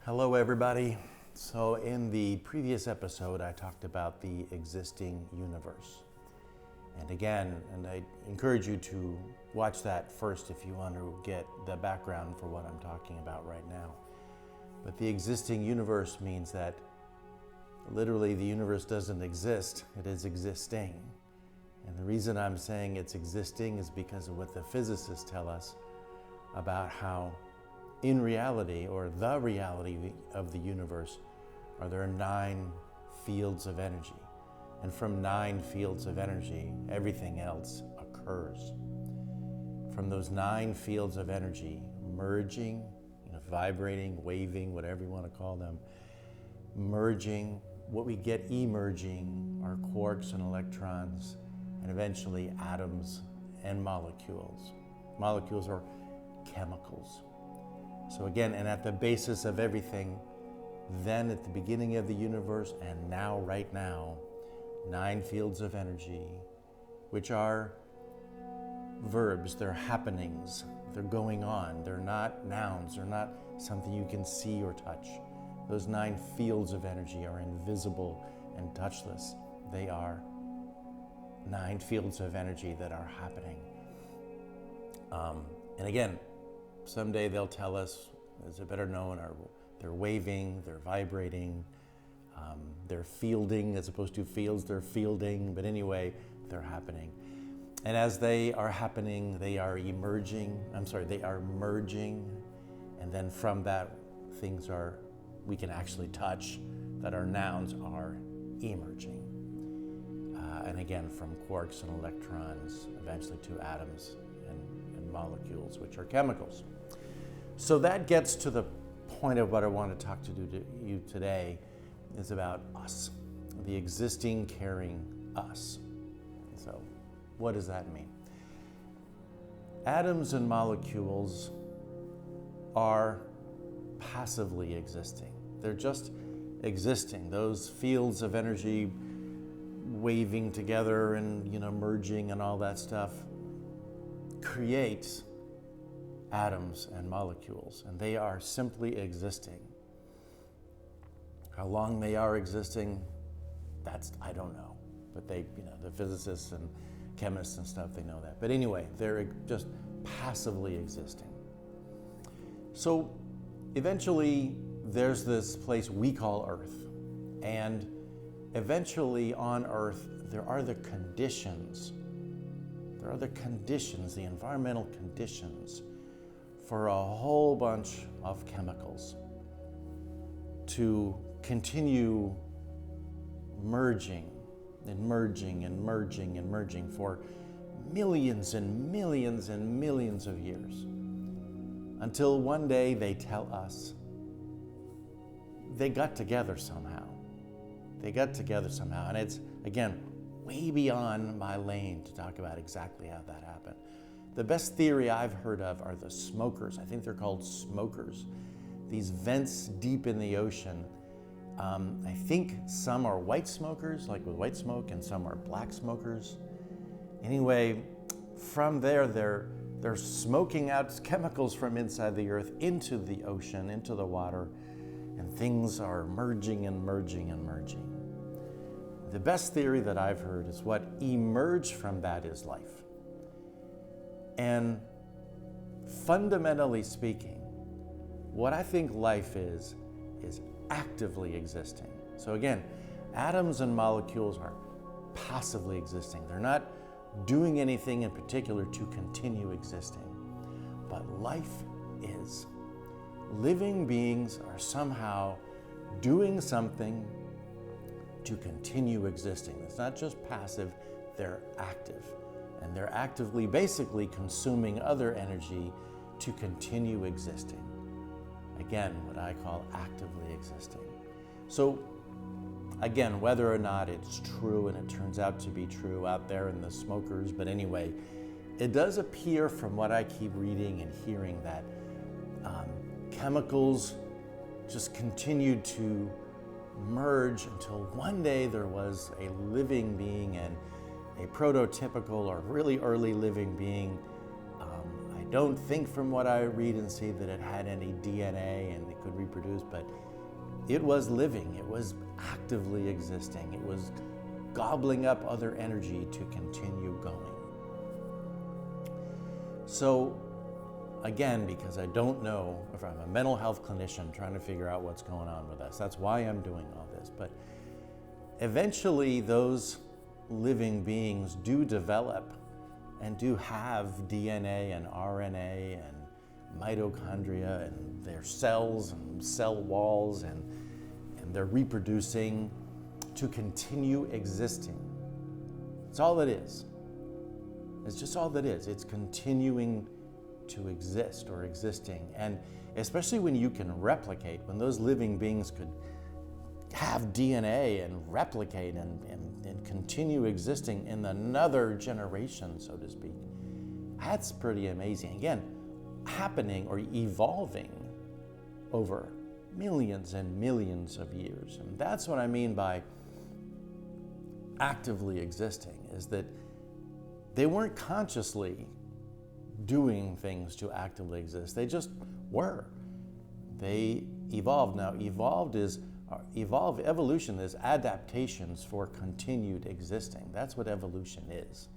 Hello, everybody. So, in the previous episode, I talked about the existing universe. And again, I encourage you to watch that first if you want to get the background for what I'm talking about right now. But the existing universe means that literally the universe doesn't exist, it is existing. And the reason I'm saying it's existing is because of what the physicists tell us about how in reality, or the reality of the universe, there are 9 fields of energy. And from 9 fields of energy, everything else occurs. From those 9 fields of energy, merging, vibrating, waving, whatever you want to call them, merging, what we get emerging are quarks and electrons, and eventually atoms and molecules. Molecules are chemicals. So again, and at the basis of everything, then at the beginning of the universe and now, right now, 9 fields of energy, which are verbs, they're happenings, they're going on, they're not nouns, they're not something you can see or touch. Those 9 fields of energy are invisible and touchless. They are 9 fields of energy that are happening. And again, someday they'll tell us, is it better known, they're waving, they're vibrating, they're fielding as opposed to fields, they're fielding, but anyway, they're happening. And as they are happening, they are merging, and then from that, things we can actually touch, that are nouns, are emerging. And again, from quarks and electrons, eventually to atoms and molecules, which are chemicals. So that gets to the point of what I want to talk to you today, is about us, the existing carrying us. So what does that mean? Atoms and molecules are passively existing. They're just existing. Those fields of energy waving together and merging and all that stuff creates atoms and molecules, and they are simply existing. How long they are existing, I don't know. But the physicists and chemists and stuff, they know that. But anyway, they're just passively existing. So eventually there's this place we call Earth. And eventually on Earth, there are the conditions, the environmental conditions for a whole bunch of chemicals to continue merging and merging and merging and merging for millions and millions and millions of years, until one day they tell us they got together somehow. And it's, again, way beyond my lane to talk about exactly how that happened. The best theory I've heard of are the smokers. I think they're called smokers. These vents deep in the ocean. I think some are white smokers, like with white smoke, and some are black smokers. Anyway, from there, they're smoking out chemicals from inside the earth into the ocean, into the water, and things are merging and merging and merging. The best theory that I've heard is what emerged from that is life. And fundamentally speaking, what I think life is actively existing. So again, atoms and molecules are passively existing. They're not doing anything in particular to continue existing. But life is. Living beings are somehow doing something to continue existing. It's not just passive, they're active. And they're actively, basically consuming other energy to continue existing. Again, what I call actively existing. So again, whether or not it's true, and it turns out to be true out there in the smokers, but anyway, it does appear from what I keep reading and hearing that chemicals just continued to merge until one day there was a living being, and a prototypical or really early living being. I don't think from what I read and see that it had any DNA and it could reproduce, but it was living, it was actively existing, it was gobbling up other energy to continue going. So again, because I don't know, if I'm a mental health clinician trying to figure out what's going on with us, that's why I'm doing all this. But eventually those living beings do develop and do have DNA and RNA and mitochondria and their cells and cell walls, and they're reproducing to continue existing. It's all it is. It's just all that is. It's continuing to exist or existing. And especially when you can replicate, when those living beings could have DNA and replicate and continue existing in another generation, so to speak, that's pretty amazing. Again, happening or evolving over millions and millions of years. And that's what I mean by actively existing, is that they weren't consciously doing things to actively exist. They just were. They evolved. Now, evolution is adaptations for continued existing. That's what evolution is.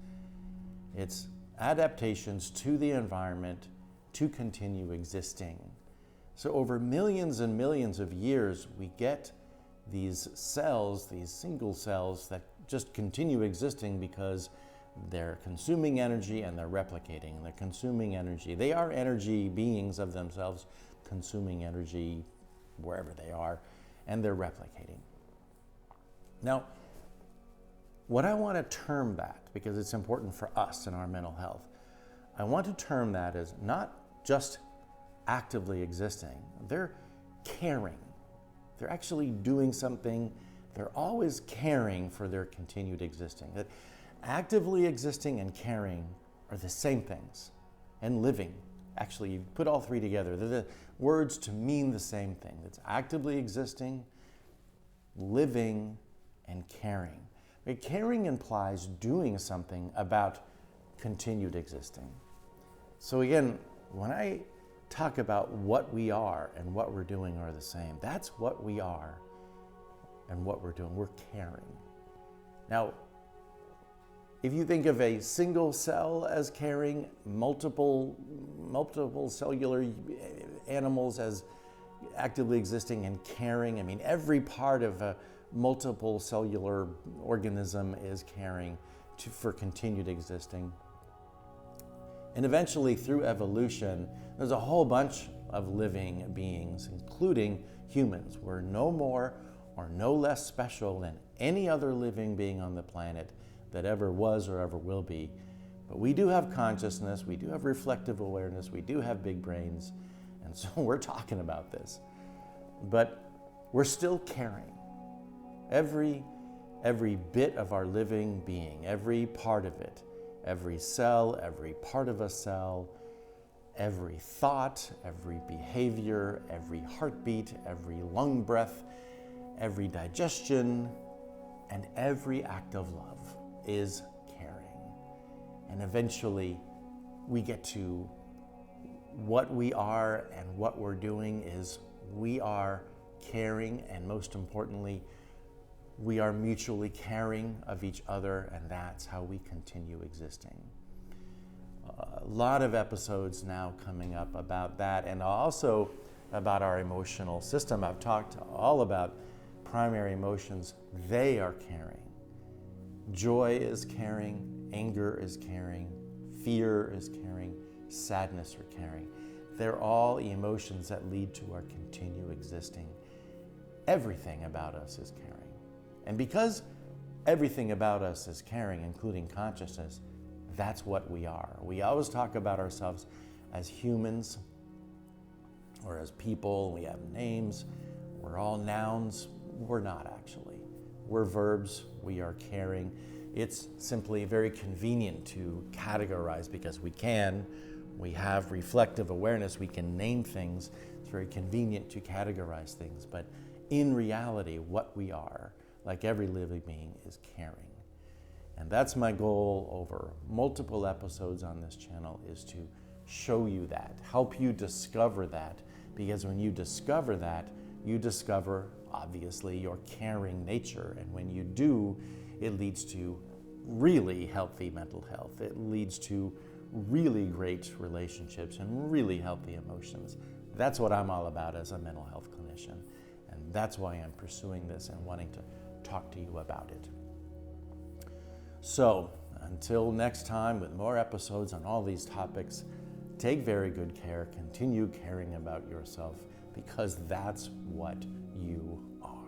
It's adaptations to the environment to continue existing. So over millions and millions of years, we get these cells, these single cells that just continue existing because they're consuming energy and they're replicating, and they're consuming energy. They are energy beings of themselves, consuming energy wherever they are, and they're replicating. Now, what I want to term that, because it's important for us in our mental health, I want to term that as not just actively existing, they're caring. They're actually doing something. They're always caring for their continued existing. That actively existing and caring are the same things. And living, actually, you put all three together. They're the words to mean the same thing. It's actively existing, living, and caring. But caring implies doing something about continued existing. So again, when I talk about what we are and what we're doing are the same, that's what we are and what we're doing. We're caring. Now, if you think of a single cell as caring, multiple cellular animals as actively existing and caring, I mean, every part of a multiple cellular organism is caring for continued existing. And eventually, through evolution, there's a whole bunch of living beings, including humans. We're no more or no less special than any other living being on the planet that ever was or ever will be. But we do have consciousness, we do have reflective awareness, we do have big brains, and so we're talking about this. But we're still caring. Every bit of our living being, every part of it, every cell, every part of a cell, every thought, every behavior, every heartbeat, every lung breath, every digestion, and every act of love is caring. And eventually we get to what we are, and what we're doing is we are caring, and most importantly, we are mutually caring of each other, and that's how we continue existing. A lot of episodes now coming up about that, and also about our emotional system. I've talked all about primary emotions. They are caring. Joy is caring, anger is caring, fear is caring, sadness are caring. They're all emotions that lead to our continue existing. Everything about us is caring. And because everything about us is caring, including consciousness, that's what we are. We always talk about ourselves as humans or as people. We have names. We're all nouns. We're not actually. We're verbs. We are caring. It's simply very convenient to categorize because we can. We have reflective awareness. We can name things. It's very convenient to categorize things. But in reality, what we are, like every living being, is caring. And that's my goal over multiple episodes on this channel, is to show you that, help you discover that, because when you discover that, you discover, obviously, your caring nature. And when you do, it leads to really healthy mental health. It leads to really great relationships and really healthy emotions. That's what I'm all about as a mental health clinician. And that's why I'm pursuing this and wanting to talk to you about it. So, until next time with more episodes on all these topics, take very good care, continue caring about yourself, because that's what you are.